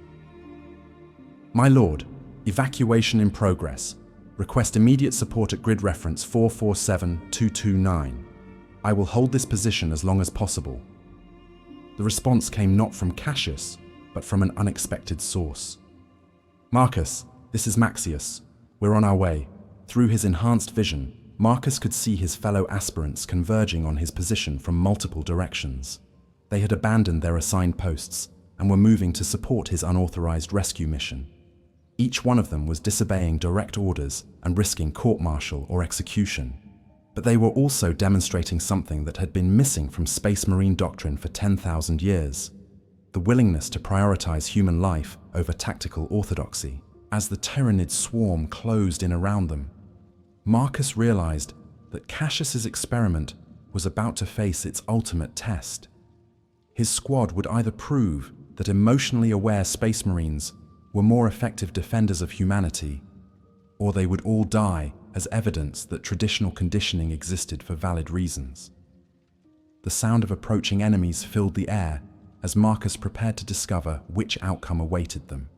"My lord, evacuation in progress. Request immediate support at grid reference 447229. I will hold this position as long as possible." The response came not from Cassius, but from an unexpected source. "Marcus, this is Maxius. We're on our way." Through his enhanced vision, Marcus could see his fellow aspirants converging on his position from multiple directions. They had abandoned their assigned posts and were moving to support his unauthorized rescue mission. Each one of them was disobeying direct orders and risking court-martial or execution. But they were also demonstrating something that had been missing from Space Marine doctrine for 10,000 years: the willingness to prioritize human life over tactical orthodoxy. As the Tyranid swarm closed in around them, Marcus realized that Cassius's experiment was about to face its ultimate test. His squad would either prove that emotionally aware Space Marines were more effective defenders of humanity, or they would all die as evidence that traditional conditioning existed for valid reasons. The sound of approaching enemies filled the air as Marcus prepared to discover which outcome awaited them.